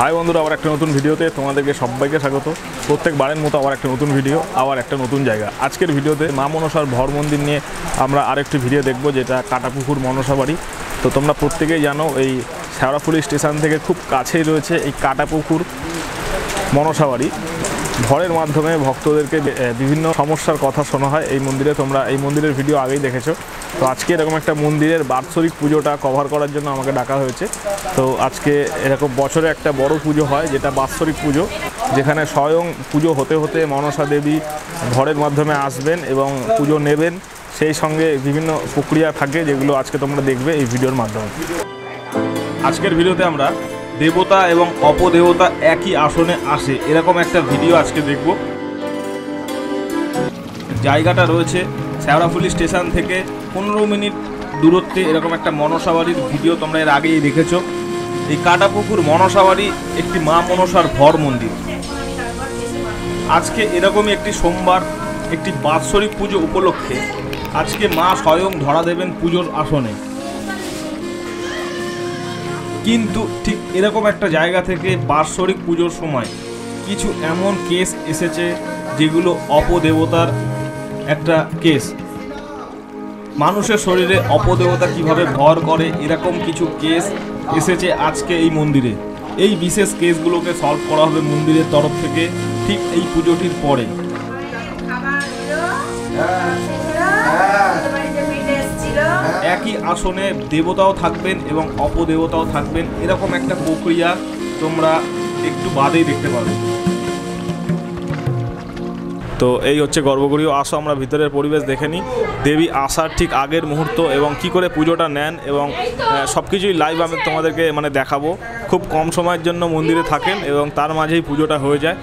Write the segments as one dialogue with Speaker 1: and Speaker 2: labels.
Speaker 1: High বন্ধুরা, আবার একটা নতুন ভিডিওতে তোমাদেরকে সবাইকে স্বাগত। প্রত্যেকবারের মতো আবার একটা নতুন ভিডিও, আবার একটা নতুন জায়গা। আজকের ভিডিওতে মা মনসার ভর মন্দির নিয়ে আমরা আরেকটি ভিডিও দেখব, যেটা কাটাপুকুর মনসা বাড়ি। তো তোমরা প্রত্যেকেই জানো এই শেওড়াফুলি স্টেশন থেকে খুব কাছেই রয়েছে এই কাটাপুকুর মনসা বাড়ি। ভরের মাধ্যমে ভক্তদেরকে বিভিন্ন সমস্যার কথা শোনা হয় এই মন্দিরে। তোমরা এই মন্দিরের ভিডিও আগেই দেখেছো। তো আজকে এরকম একটা মন্দিরের বাৎসরিক পুজোটা কভার করার জন্য আমাকে ডাকা হয়েছে। তো আজকে এরকম বছরে একটা বড় পুজো হয়, যেটা বাৎসরিক পুজো, যেখানে স্বয়ং পুজো হতে হতে মনসা দেবী ভরের মাধ্যমে আসবেন এবং পুজো নেবেন। সেই সঙ্গে বিভিন্ন প্রক্রিয়া থাকে, যেগুলো আজকে তোমরা দেখবে এই ভিডিওর মাধ্যমে। আজকের ভিডিওতে আমরা দেবতা এবং অপদেবতা একই আসনে আসে এরকম একটা ভিডিও আজকে দেখব। জায়গাটা রয়েছে শেওড়াফুলি স্টেশন থেকে 15 মিনিট দূরত্বে। এরকম একটা মনসা বাড়ির ভিডিও তোমরা এর আগেই দেখেছো। এই কাটাপুকুর মনসা বাড়ি একটি মা মনসার ভর মন্দির। আজকে এরকমই একটি সোমবার, একটি বাৎসরিক পুজো উপলক্ষে আজকে মা স্বয়ং ধরা দেবেন পুজোর আসনে। কিন্তু ঠিক এরকম একটা জায়গা থেকে বাৎসরিক পুজোর সময় কিছু এমন কেস এসেছে যেগুলো অপদেবতার একটা কেস। মানুষের শরীরে অপদেবতা কিভাবে ভর করে, এরকম কিছু কেস এসেছে আজকে এই মন্দিরে। এই বিশেষ কেসগুলোকে সলভ করা হবে মন্দিরের তরফ থেকে ঠিক এই পুজোটির পরে। একই আসনে দেবতাও থাকবেন এবং অপদেবতাও থাকবেন, এরকম একটা প্রক্রিয়া তোমরা একটু বাদেই দেখতে পাবে। তো এই হচ্ছে গর্ভগৃহ। আসো আমরা ভিতরের পরিবেশ দেখে নিই। দেবী আসার ঠিক আগের মুহূর্ত এবং কি করে পুজোটা নেন এবং সব কিছুই লাইভ আমি তোমাদেরকে দেখাবো। খুব কম সময়ের জন্য মন্দিরে থাকেন এবং তার মাঝেই পুজোটা হয়ে যায়।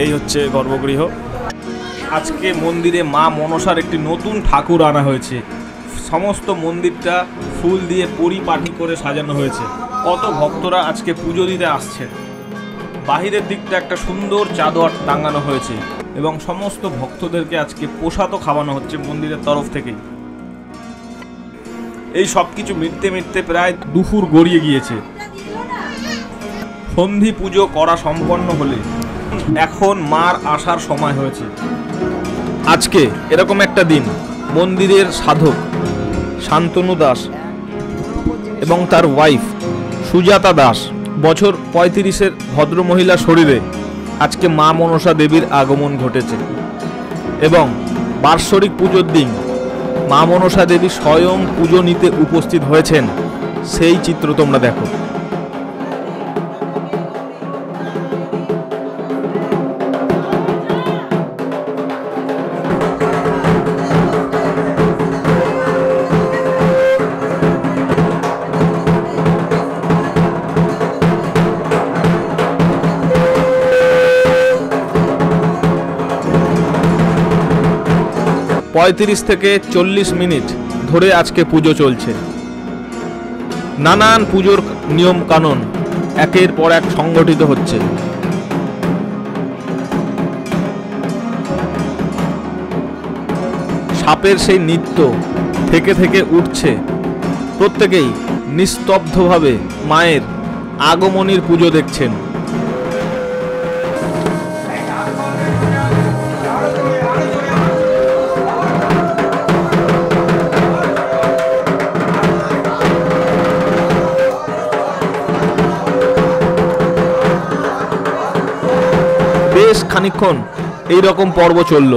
Speaker 1: এই হচ্ছে গর্ভগৃহ। আজকে মন্দিরে মা মনসার একটি নতুন ঠাকুর আনা হয়েছে। সমস্ত মন্দিরটা ফুল দিয়ে পরিপাটি করে সাজানো হয়েছে। কত ভক্তরা আজকে পুজো দিতে আসছে। বাহিরের দিকটা একটা সুন্দর চাদর টাঙানো হয়েছে এবং সমস্ত ভক্তদেরকে আজকে প্রসাদও খাওয়ানো হচ্ছে মন্দিরের তরফ থেকেই। এই সব কিছু মিটতে মিটতে প্রায় দুপুর গড়িয়ে গিয়েছে। সন্ধি পুজো করা সম্পন্ন হলে এখন মার আসার সময় হয়েছে। আজকে এরকম একটা দিন মন্দিরের সাধক শান্তনু দাস এবং তার ওয়াইফ সুজাতা দাস, বছর 35-এর ভদ্রমহিলা শরীরে আজকে মা মনসা দেবীর আগমন ঘটেছে এবং বাৎসরিক পুজোর দিন মা মনসা দেবী স্বয়ং পুজো নিতে উপস্থিত হয়েছেন। সেই চিত্র তোমরা দেখো। পঁয়ত্রিশ থেকে 40 মিনিট ধরে আজকে পুজো চলছে। নানান পুজোর নিয়ম কানুন একের পর এক সংগঠিত হচ্ছে। সাপের সেই নৃত্য থেকে থেকে উঠছে। প্রত্যেকেই নিস্তব্ধভাবে মায়ের আগমনীর পুজো দেখছেন। বেশ খানিকক্ষণ এইরকম পর্ব চলল।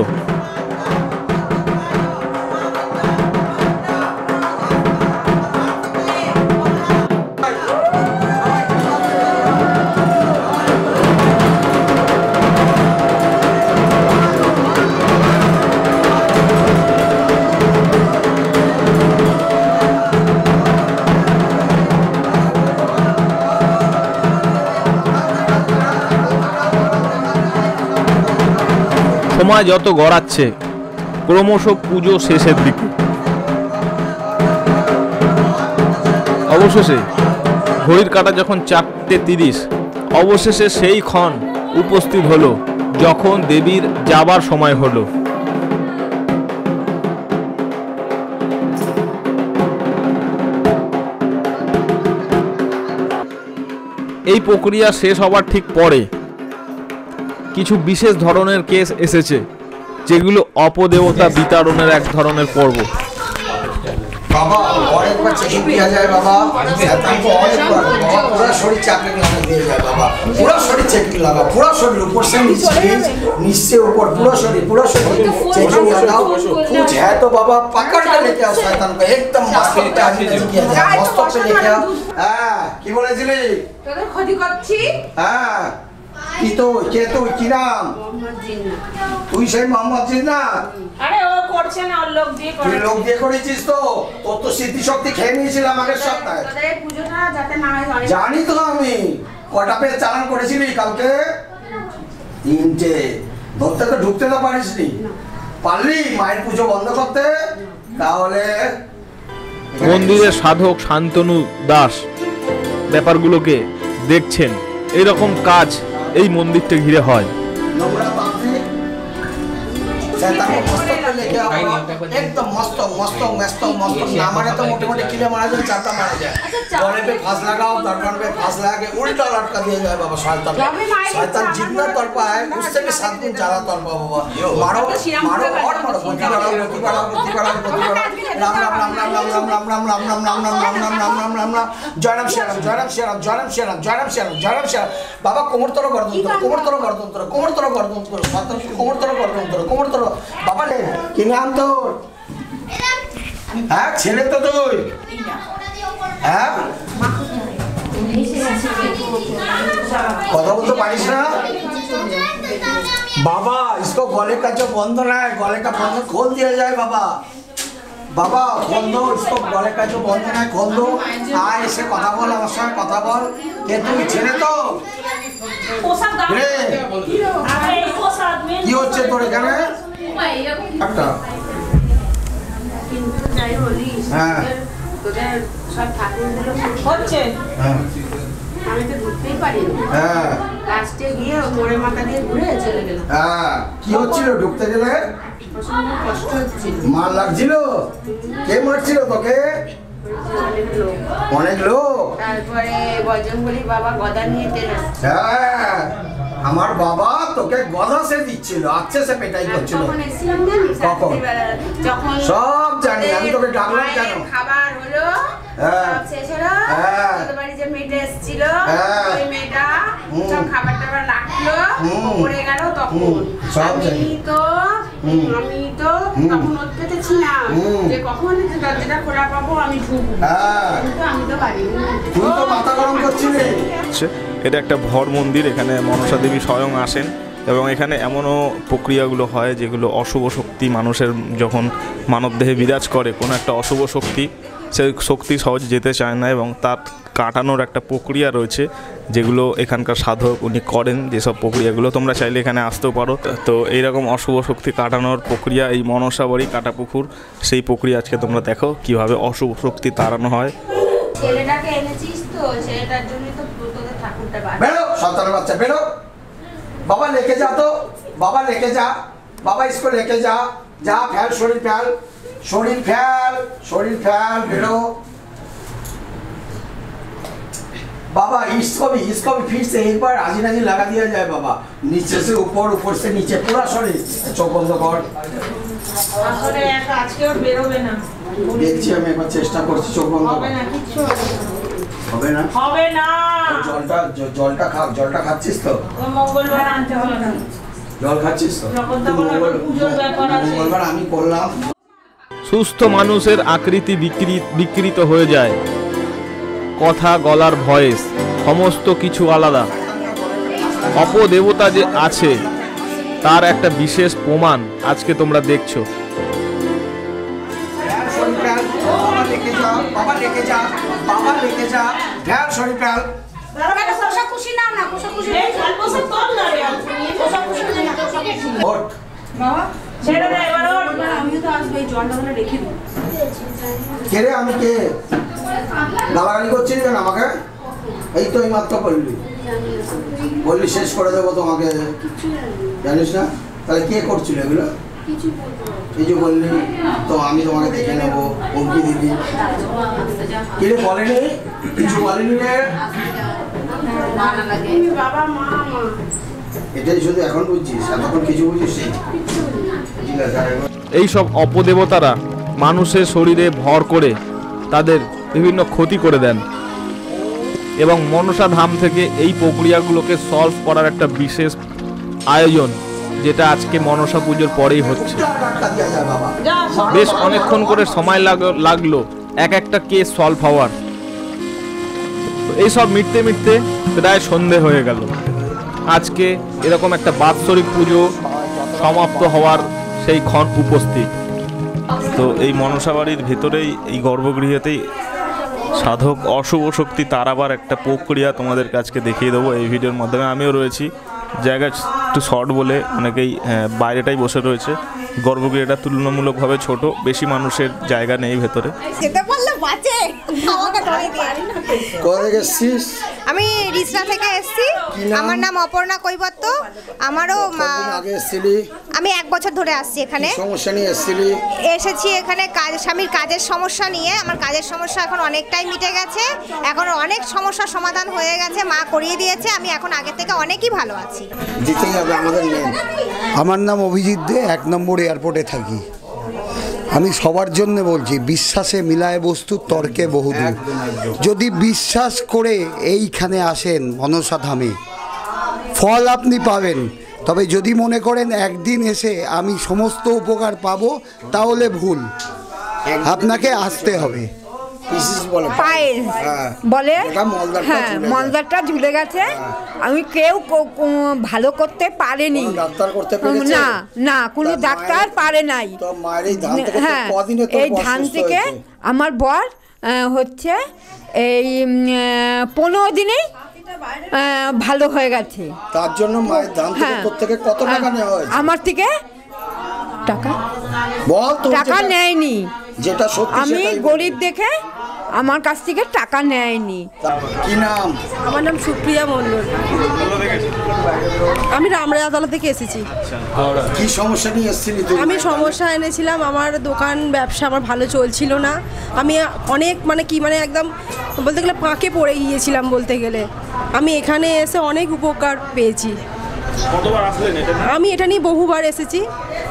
Speaker 1: সময় যত গড়াচ্ছে ক্রমশ পুজো শেষের দিকে। অবশেষে ঘড়ির কাঁটা যখন 4:30, অবশেষে সেই ক্ষণ উপস্থিত হলো যখন দেবীর যাবার সময় হলো।
Speaker 2: এই প্রক্রিয়া শেষ হবার ঠিক পরে কিছু বিশেষ ধরনের কেস এসেছে, যেগুলো অপদেবতা বিতাড়নের এক ধরনের পর্ব।
Speaker 3: বাবা অনেকবার চেকিং দেওয়া যায় বাবা, অনেকবার বাবা পুরো শরীর চেকিং লাগা দিয়ে যায় বাবা, পুরো শরীর চেকিং লাগা, পুরো শরীর উপর से नीचे ऊपर पूरा शरीर चेकिंग लगाओ। कुछ है तो बाबा पकड़ के लेके आओ शैतान को, एकदम मस्त किया जाए, मस्त पे लेके आओ। হ্যাঁ কি বলেছিলি?
Speaker 4: তোদের ক্ষতি করছি।
Speaker 3: হ্যাঁ কি তো কে তুই কি নাম?
Speaker 4: মোহাম্মদ জিন্না।
Speaker 3: তুই সেই মোহাম্মদ জিন্না?
Speaker 4: আরে ও করছে না, ওর লোক দিয়ে করে।
Speaker 3: তুই লোক দিয়ে করেছিস তো? তোর তো স্মৃতি শক্তি খেয়ে নিয়েছিলাম আগের সপ্তাহে।
Speaker 4: তোদের পূজোটা যাতে না হয়
Speaker 3: জানি তো আমি। কটা পেজ চালান করেছিলি কালকে? 3টে। ধরতে তো ঢুকতে তো পারিসনি। পারলি মায়ের পুজো বন্ধ করতে? তাহলে
Speaker 2: মন্দিরের সাধক শান্তনু দাস ব্যাপারগুলোকে দেখছেন। এইরকম কাজ এই মন্দিরটা ঘিরে হয়।
Speaker 3: নোংরা তান্ত্রিক शैतान को मस्त पे लेके आओ, एकदम मस्त मस्त मस्त मस्त ना मारे तो मोटे मोटे कीड़े मारा जाए, चाटा मारा जाए, गले पे फांस लगाओ, दर्पण पे फांस लगा के उल्टा लटका दिया जाए बाबा। शैतान शैतान जितना तड़पा है उससे भी 7 दिन ज्यादा तड़पा बाबा। मारो मारो और मारो, बुद्धि बढ़ाओ बुद्धि बढ़ाओ बुद्धि बढ़ाओ बुद्धि बढ़ाओ। राम राम राम राम राम राम राम राम राम राम राम राम राम राम राम राम राम राम। जय राम श्री राम जय राम श्री राम जय राम श्री राम जय राम श्री राम जय राम श्री राम। बाबा कोमर तोड़ो गर्दन तोड़ो, कोमर तोड़ो गर्दन तोड़ो, कोमर तोड़ो गर्दन तोड़ो, शैतान की कोमर तोड़ो गर्दन तोड़ो, कोमर तोड़ो। बाबा ले কি নাম তোর? হ্যাঁ ছেলে তো তুই? হ্যাঁ কথা বলতে পারিস না बाबा? इसको गले का जो बंधन है, गले का बंधन खोल दिया जाए बाबा। बाबा खोल दो इसको, गले का जो बंधन है खोल दो। आए এসে কথা বল, আমার সঙ্গে কথা বল। কে তুই? ছেলে তো কি হচ্ছে তোর এখানে? একটা হ্যাঁ
Speaker 4: তোদের সব ঠাকুরগুলো হচ্ছে, আমি তো ঢুকতেই পারিনি।
Speaker 3: হ্যাঁ
Speaker 4: লাস্টে গিয়ে মোড়ে মাথা দিয়ে ঘুরে চলে গেলাম।
Speaker 3: হ্যাঁ কি হচ্ছিল ঢুকতে গেলে?
Speaker 4: প্রচন্ড কষ্ট হচ্ছিল।
Speaker 3: মার লাগছিল? কে মারছিল তোকে? অনেক লোক।
Speaker 4: তারপরে বজরঙ্গলী বাবা গদা নিয়ে তেল আসছে।
Speaker 3: হ্যাঁ আমার বাবা তোকে গদা সে দিচ্ছিল, আচ্ছে সে পেটাই করছিল।
Speaker 4: তখন এসেছিলাম জানিস?
Speaker 3: কখন?
Speaker 4: যখন
Speaker 3: সব জানি আমি, তোকে ডাকলাম কেন?
Speaker 4: খাবার হলো, সব শেষ হলো, তোদের বাড়ি যে মেয়েটা এসেছিল ওই মেয়েটা সব খাবার টাবার রাখলো, পড়ে গেল। তখন আমি তো তখন ওর পেতে ছিলাম যে কখন দরজাটা খোলা পাবো আমি ঢুকবো, কিন্তু আমি তো পারিনি।
Speaker 3: তুই তো মাথা গরম করছিলি।
Speaker 1: এটা একটা ভর মন্দির, এখানে মনসা দেবী স্বয়ং আসেন এবং এখানে এমনও প্রক্রিয়াগুলো হয় যেগুলো অশুভ শক্তি মানুষের যখন মানবদেহে বিরাজ করে, কোনো একটা অশুভ শক্তি, সেই শক্তি সহজে যেতে চায় না এবং তার কাটানোর একটা প্রক্রিয়া রয়েছে যেগুলো এখানকার সাধক উনি করেন। যেসব প্রক্রিয়াগুলো তোমরা চাইলে এখানে আসতেও পারো। তো এইরকম অশুভ শক্তি কাটানোর প্রক্রিয়া এই মনসা বাড়ি কাটাপুকুর, সেই প্রক্রিয়া আজকে তোমরা দেখো কিভাবে অশুভ শক্তি তাড়ানো হয়।
Speaker 4: ছেলেটাকে এনেছিস তো, ছেলেটার জন্যই তো তোদের ঠাকুরটা বাড়ি।
Speaker 3: বেরো সন্তানের বাচ্চা বেরো। बाबा लेके जा, तो बाबा लेके जा, बाबा इसको लेके जा, जा फैल शरीर फैल, शरीर फैल, शरीर फैल, बेरो। बाबा इसको भी फिर से एक बार आजी नाजी लगा दिया जाए बाबा, नीचे से ऊपर, ऊपर से नीचे पूरा शरीर। चोख बंद कर।
Speaker 4: আসলে একা আজকে ওর বেরোবে না।
Speaker 3: দেখছি আমি একবার চেষ্টা করছি, চোখ বন্ধ কর।
Speaker 4: হবে না, কিচ্ছু
Speaker 3: হবে না,
Speaker 4: হবে না।
Speaker 3: জলটা খাচ্ছিস তো?
Speaker 4: মঙ্গলবার আনতে হবে না।
Speaker 3: জল খাচ্ছিস তো?
Speaker 4: পুজোর ব্যাপার আছে।
Speaker 3: মঙ্গলবার আমি করলাম।
Speaker 2: সুস্থ মানুষের আকৃতি বিকৃত হয়ে যায়, কথা গলার ভয়েস সমস্ত কিছু আলাদা। অপদেবতা যে আছে তার একটা বিশেষ প্রমাণ আজকে তোমরা দেখছো।
Speaker 3: আমি কে গালাগালি করছিলি কেন আমাকে? এই তো এই মাত্র বললি শেষ করে দেবো তোমাকে, জানিস না? তাহলে কে করছিল এগুলো? এই যে বললি তো আমি তোমাকে দেখে নেবো, হুমকি দিলি। কি রে বলেনি? কিছু বলেনি রে?
Speaker 4: বাবা মা মা
Speaker 3: এটাই শুধু এখন বুঝছিস, এতক্ষণ কিছু বুঝিস? ঠিক আছে।
Speaker 2: এই সব অপদেবতারা মানুষের শরীরে ভর করে তাদের বিভিন্ন ক্ষতি করে দেন এবং মনসা ধাম থেকে এই প্রক্রিয়াগুলোকে সলভ করার একটা বিশেষ আয়োজন, যেটা আজকে মনসা পুজোর পরেই হচ্ছে। বেশ অনেকক্ষণ করে সময় লাগলো এক একটা কেস সলভ হওয়ার। এইসব মিটতে মিটতে প্রায় সন্ধে হয়ে গেল। আজকে এরকম একটা বাৎসরিক পুজো সমাপ্ত হওয়ার সেই ক্ষণ উপস্থিত।
Speaker 1: তো এই মনসা বাড়ির ভেতরেই এই গর্ভগৃহেতেই সাধক অশুভ শক্তি তাড়াবার একটা প্রক্রিয়া তোমাদেরকে আজকে দেখিয়ে দেবো এই ভিডিওর মাধ্যমে। আমিও রয়েছি, জায়গা একটু শর্ট বলে অনেকেই বাইরেটাই বসে রয়েছে। গর্ভগৃহটা তুলনামূলকভাবে ছোট, বেশি মানুষের জায়গা নেই ভেতরে।
Speaker 5: আমি রিসরা থেকে এসেছি। আমার নাম অপর্ণা কৈবর্ত। আমারও আমি 1 বছর ধরে আসছি এখানে।
Speaker 3: সমস্যা নিয়ে
Speaker 5: এসেছি এখানে স্বামীর কাজের সমস্যা নিয়ে। আমার কাজের সমস্যা এখন অনেকটাই মিটে গেছে, এখন অনেক সমস্যার সমাধান হয়ে গেছে, মা করিয়ে দিয়েছে। আমি এখন আগের থেকে অনেকই ভালো আছি।
Speaker 6: আমার নাম অভিজিৎ দে, 1 নম্বর এয়ারপোর্টে থাকি। আমি সবার জন্য বলছি, বিশ্বাসে মিলায় বস্তু, তর্কে বহুদূর। যদি বিশ্বাস করে এইখানে আসেন মনসা ধামে, ফল আপনি পাবেন। তবে যদি মনে করেন একদিন এসে আমি সমস্ত উপকার পাবো, তাহলে ভুল। আপনাকে আসতে হবে।
Speaker 7: পায়ের বলে হ্যাঁ, মলদারটা ঝুলে গেছে। আমি কেউ ভালো করতে পারেনি, না না, কোনো ডাক্তার পারে নাই। হ্যাঁ, এই ধান থেকে আমার বর হচ্ছে এই 15 দিনেই ভালো হয়ে গেছে।
Speaker 3: তার জন্য মায়ের ধান থেকে কত টাকা নেওয়া হয়েছে?
Speaker 7: আমার থেকে টাকা নেয়নি,
Speaker 3: যেটা সত্যি।
Speaker 7: আমি গরিব দেখে আমার কাছ থেকে টাকা নেয়নি।
Speaker 3: কি নাম?
Speaker 8: আমার নাম সুপ্রিয়া মণ্ডল। আমি রামরাজাতলা থেকে এসেছি।
Speaker 3: কি সমস্যা নিয়ে এসেছিলি তুই?
Speaker 8: আমি সমস্যা এনেছিলাম, আমার দোকান ব্যবসা আমার ভালো চলছিল না। আমি অনেক একদম বলতে গেলে পাঁকে পড়ে গিয়েছিলাম বলতে গেলে। আমি এখানে এসে অনেক উপকার পেয়েছি। আমি এটা নিয়ে বহুবার এসেছি।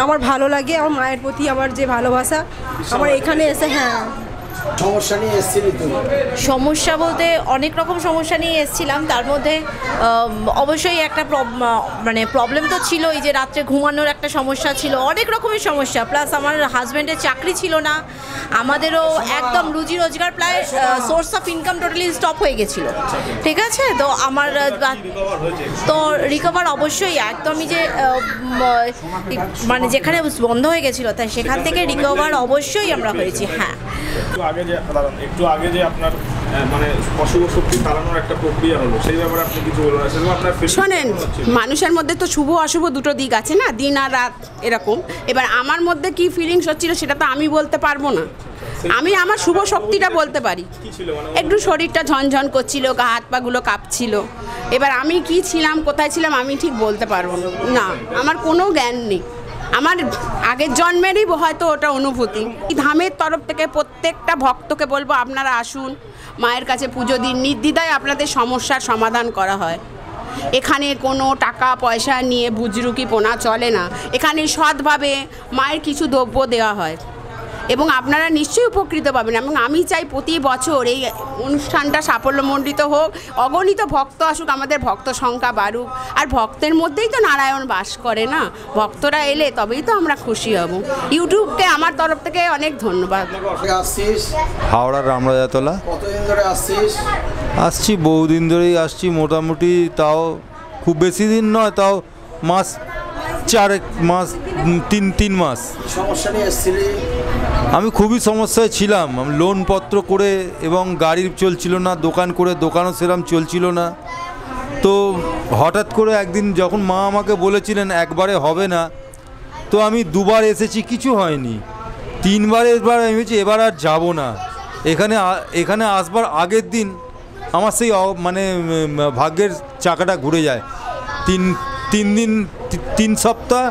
Speaker 8: আমার ভালো লাগে, আমার মায়ের প্রতি আমার যে ভালোবাসা, আমার এখানে এসে
Speaker 3: সমস্যা নিয়ে এসেছিলি তুই?
Speaker 9: সমস্যা বলতে অনেক রকম সমস্যা নিয়ে এসেছিলাম। তার মধ্যে অবশ্যই একটা প্রবলেম তো ছিল, এই যে রাত্রে ঘুমানোর একটা সমস্যা ছিল, অনেক রকমের সমস্যা। প্লাস আমার হাজব্যান্ডের চাকরি ছিল না, আমাদেরও একদম রুজি রোজগার প্রায় source of income totally stop হয়ে গেছিলো। ঠিক আছে, তো আমার তো রিকভার অবশ্যই একদমই যে যেখানে বন্ধ হয়ে গেছিলো, তাই সেখান থেকে রিকভার অবশ্যই আমরা হয়েছি। হ্যাঁ,
Speaker 1: একটু আগে যে আপনার অশুভ শক্তি তাড়ানোর একটা প্রক্রিয়া হলো, সেই ব্যাপারে আপনি কিছু বলবেন?
Speaker 4: শোনেন, মানুষের মধ্যে তো শুভ অশুভ দুটো দিক আছে না, দিন আর রাত এরকম। এবার আমার মধ্যে কি ফিলিংস হচ্ছিল সেটা তো আমি বলতে পারবো না। আমি আমার শুভ শক্তিটা বলতে পারি। একটু শরীরটা ঝনঝন করছিল, গা হাত পাগুলো কাঁপছিল। এবার আমি কি ছিলাম, কোথায় ছিলাম আমি ঠিক বলতে পারবো না, আমার কোনো জ্ঞান নেই। আমার আগের জন্মেরই হয়তো ওটা অনুভূতি। ধামের তরফ থেকে প্রত্যেকটা ভক্তকে বলবো, আপনারা আসুন, মায়ের কাছে পুজো দিন, নির্দ্বিধায় আপনাদের সমস্যার সমাধান করা হয়। এখানে কোনো টাকা পয়সা নিয়ে বুজরুকি পোনা চলে না। এখানে সৎভাবে মায়ের কিছু দ্রব্য দেওয়া হয় এবং আপনারা নিশ্চয়ই উপকৃত পাবেন। এবং আমি চাই প্রতি বছর এই অনুষ্ঠানটা সাফল্যমণ্ডিত হোক, অগণিত ভক্ত আসুক, আমাদের ভক্ত সংখ্যা বাড়ুক। আর ভক্তের মধ্যেই তো নারায়ণ বাস করে না, ভক্তরা এলে তবেই তো আমরা খুশি হব। ইউটিউবকে আমার তরফ থেকে অনেক ধন্যবাদ।
Speaker 10: হাওড়ার রামরাজাতলা।
Speaker 3: কতদিন ধরে আসছিস?
Speaker 10: আসছি বহুদিন ধরেই আসছি, মোটামুটি তাও খুব বেশি দিন নয়, তাও মাস 4 মাস 3 মাস।
Speaker 3: সমস্যা নিয়ে এসেছিলি?
Speaker 10: আমি খুবই সমস্যায় ছিলাম। আমি লোনপত্র করে এবং গাড়ি চলছিল না, দোকান করে দোকানও সেরকম চলছিল না। তো হঠাৎ করে একদিন যখন মা আমাকে বলেছিলেন একবারে হবে না, তো আমি 2বার এসেছি, কিছু হয়নি। 3বার আমি বলছি এবার আর যাব না। এখানে আসবার আগের দিন আমার সেই ভাগ্যের চাকাটা ঘুরে যায়। 3 সপ্তাহ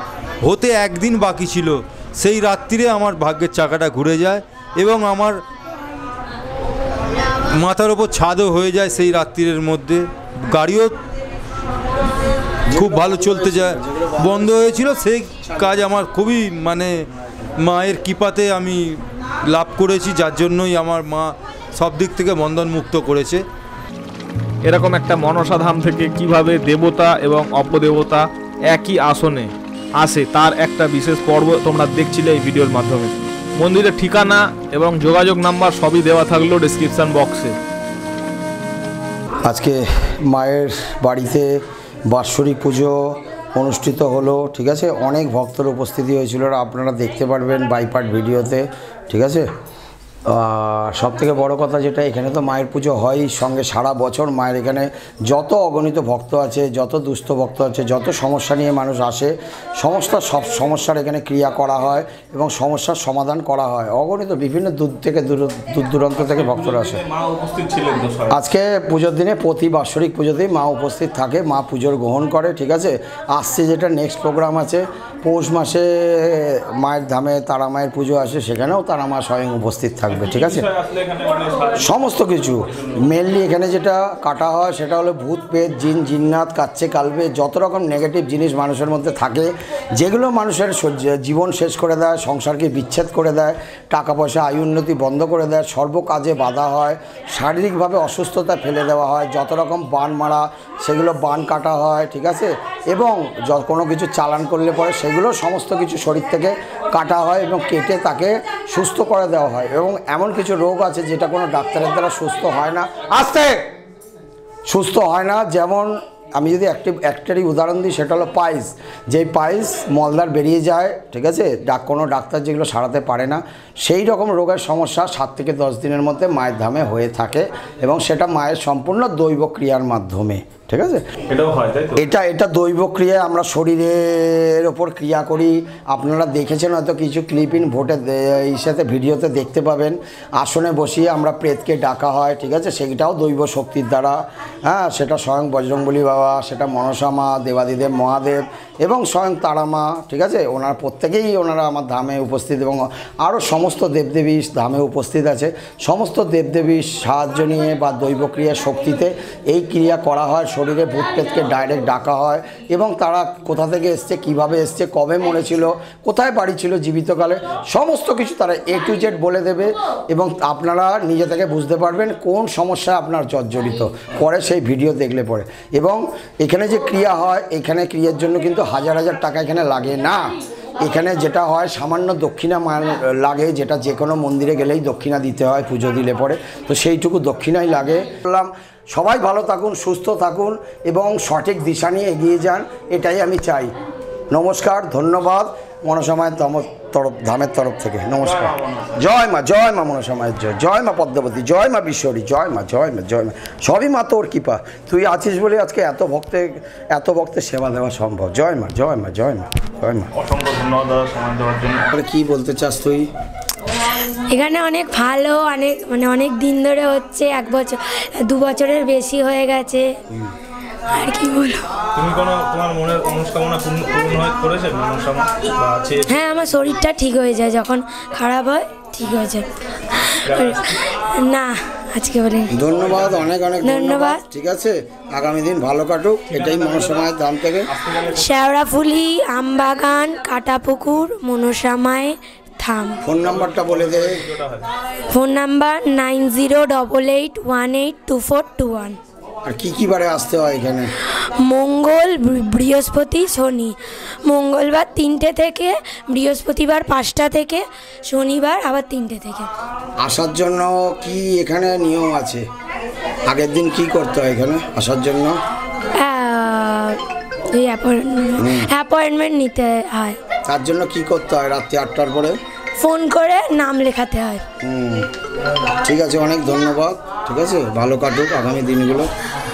Speaker 10: হতে 1 দিন বাকি ছিল, সেই রাত্রিরে আমার ভাগ্যের চাকাটা ঘুরে যায় এবং আমার মাথার ওপর ছাদও হয়ে যায় সেই রাত্রির মধ্যে, গাড়িও খুব ভালো চলতে যায়। বন্ধ হয়েছিল সেই কাজ আমার খুবই মানে মায়ের কৃপাতে আমি লাভ করেছি, যার জন্যই আমার মা সব দিক থেকে বন্ধনমুক্ত করেছে।
Speaker 2: এরকম একটা মনসা ধাম থেকে কিভাবে দেবতা এবং অপদেবতা একই আসনে আসে তার একটা বিশেষ পর্ব তোমরা দেখছিলে এই ভিডিওর মাধ্যমে। মন্দিরের ঠিকানা এবং যোগাযোগ নাম্বার সবই দেওয়া থাকলো ডেসক্রিপশন বক্সে।
Speaker 11: আজকে মায়ের বাড়িতে বাৎসরিক পুজো অনুষ্ঠিত হলো, ঠিক আছে। অনেক ভক্তের উপস্থিতি হয়েছিল, আপনারা দেখতে পারবেন বাইপার্ট ভিডিওতে, ঠিক আছে। সব থেকে বড়ো কথা যেটা, এখানে তো মায়ের পুজো হয় সঙ্গে সারা বছর মায়ের এখানে যত অগণিত ভক্ত আছে, যত দুস্থ ভক্ত আছে, যত সমস্যা নিয়ে মানুষ আসে, সব সমস্যার এখানে ক্রিয়া করা হয় এবং সমস্যার সমাধান করা হয়। অগণিত বিভিন্ন দূর দূরান্ত থেকে ভক্তরা আসে। আজকে পুজোর দিনে প্রতি বাৎসরিক পুজোতেই মা উপস্থিত থাকে, মা পুজোর গ্রহণ করে, ঠিক আছে। আসছে যেটা নেক্সট প্রোগ্রাম আছে পৌষ মাসে মায়ের ধামে তারা মায়ের পুজো আসে, সেখানেও তারা মা স্বয়ং উপস্থিত থাকবে, ঠিক আছে। সমস্ত কিছু মেনলি এখানে যেটা কাটা হয় সেটা হলো ভূত প্রেত জিন জিন্নাত কাচ্চে কালবে, যত রকম নেগেটিভ জিনিস মানুষের মধ্যে থাকে, যেগুলো মানুষের জীবন শেষ করে দেয়, সংসারকে বিচ্ছেদ করে দেয়, টাকা পয়সা আয় উন্নতি বন্ধ করে দেয়, সর্বকাজে বাধা হয়, শারীরিকভাবে অসুস্থতা ফেলে দেওয়া হয়, যত রকম বান মারা সেগুলো বান কাটা হয়, ঠিক আছে। এবং কোনো কিছু চালান করলে পরে সেগুলো সমস্ত কিছু শরীর থেকে কাটা হয় এবং কেটে তাকে সুস্থ করে দেওয়া হয়। এবং এমন কিছু রোগ আছে যেটা কোনো ডাক্তারের দ্বারা সুস্থ হয় না, যেমন আমি যদি একটারই উদাহরণ দিই, সেটা হলো পাইলস। যেই পাইলস মলদার বেরিয়ে যায়, ঠিক আছে, কোনো ডাক্তার যেগুলো সারাতে পারে না, সেই রকম রোগের সমস্যা 7 থেকে 10 দিনের মধ্যে মায়ের ধামে হয়ে থাকে এবং সেটা মায়ের সম্পূর্ণ দৈব ক্রিয়ার মাধ্যমে, ঠিক আছে। এটা দৈব ক্রিয়া, আমরা শরীরের ওপর ক্রিয়া করি। আপনারা দেখেছেন হয়তো কিছু ক্লিপিং সাথে ভিডিওতে দেখতে পাবেন, আসনে বসিয়ে আমরা প্রেতকে ডাকা হয়, ঠিক আছে। সেটাও দৈব শক্তির দ্বারা, হ্যাঁ, সেটা স্বয়ং বজরংবলী বাবা, সেটা মনসা মা, দেবাদিদেব মহাদেব এবং স্বয়ং তারা মা, ঠিক আছে। ওনারা আমার ধামে উপস্থিত এবং আরও সমস্ত দেবদেবী ধামে উপস্থিত আছে। সমস্ত দেবদেবীর সাহায্য নিয়ে বা দৈব ক্রিয়ার শক্তিতে এই ক্রিয়া করা হয়। শরীরে ভূত প্রেতকে ডাইরেক্ট ডাকা হয় এবং তারা কোথা থেকে এসছে, কিভাবে এসছে, কবে মরেছিল, কোথায় বাড়ি ছিল জীবিতকালে, সমস্ত কিছু তারা A to Z বলে দেবে এবং আপনারা নিজে থেকে বুঝতে পারবেন কোন সমস্যা আপনার জর্জরিত পরে সেই ভিডিও দেখলে পরে। এবং এখানে যে ক্রিয়া হয়, এখানে ক্রিয়ার জন্য কিন্তু হাজার টাকা এখানে লাগে না। এখানে যেটা হয় সামান্য দক্ষিণা লাগে, যেটা যে কোনো মন্দিরে গেলেই দক্ষিণা দিতে হয় পুজো দিলে পরে, তো সেইটুকু দক্ষিণাই লাগে। বললাম সবাই ভালো থাকুন, সুস্থ থাকুন এবং সঠিক দিশা নিয়ে এগিয়ে যান, এটাই আমি চাই। নমস্কার, ধন্যবাদ মনসা মায়ের ধামের তরফ থেকে নমস্কার। জয় মা মনসা মায়ের জয় মা পদ্মাবতী, জয় মা বিশ্বরী, জয় মা। সবই মা তোর কৃপা, তুই আছিস বলে আজকে এত ভক্তের সেবা দেওয়া সম্ভব। জয় মা।
Speaker 1: অসংখ্য ধন্যবাদ দাদা সময় দেওয়ার জন্য।
Speaker 11: কি বলতে চাস তুই?
Speaker 12: এখানে অনেক ভালো, অনেক দিন ধরে হচ্ছে, 1 বছর 2 বছরের বেশি হয়ে গেছে। আর কি বলবো,
Speaker 1: তুমি তোমার মনের মনস্কামনা পূর্ণ করেছে মনস্কামনা?
Speaker 12: হ্যাঁ, আমার শরীরটা ঠিক হয়ে যায়, যখন খারাপ হয় ঠিক হয়ে যায়। না আজকে বলি
Speaker 11: ধন্যবাদ, অনেক ধন্যবাদ, ঠিক আছে। আগামী দিন ভালো কাটুক, এটাই মনসা মায়ের ধাম থেকে।
Speaker 12: শেওড়াফুলি, আমবাগান, কাটাপুকুর, মনসা মায়ের থাম।
Speaker 11: ফোন নাম্বারটা বলে দে।
Speaker 12: Phone number 9088182421।
Speaker 11: আর কি বারে আসতে হয় এখানে?
Speaker 12: মঙ্গল, বৃহস্পতি, শনি। মঙ্গলবার 3টে থেকে, বৃহস্পতিবার 5টা থেকে, শনিবার আবার 3টে থেকে।
Speaker 11: আসার জন্য কি এখানে নিয়ম আছে? আগের দিন কি করতে হয় এখানে আসার জন্য?
Speaker 12: অ্যাপয়েন্টমেন্ট নিতে হয়।
Speaker 11: তার জন্য কি করতে হয়? রাত্রি 8টার পরে
Speaker 12: ফোন করে নাম লেখাতে হয়।
Speaker 11: ঠিক আছে, অনেক ধন্যবাদ, ঠিক আছে। ভালো কাটুক আগামী দিনগুলো।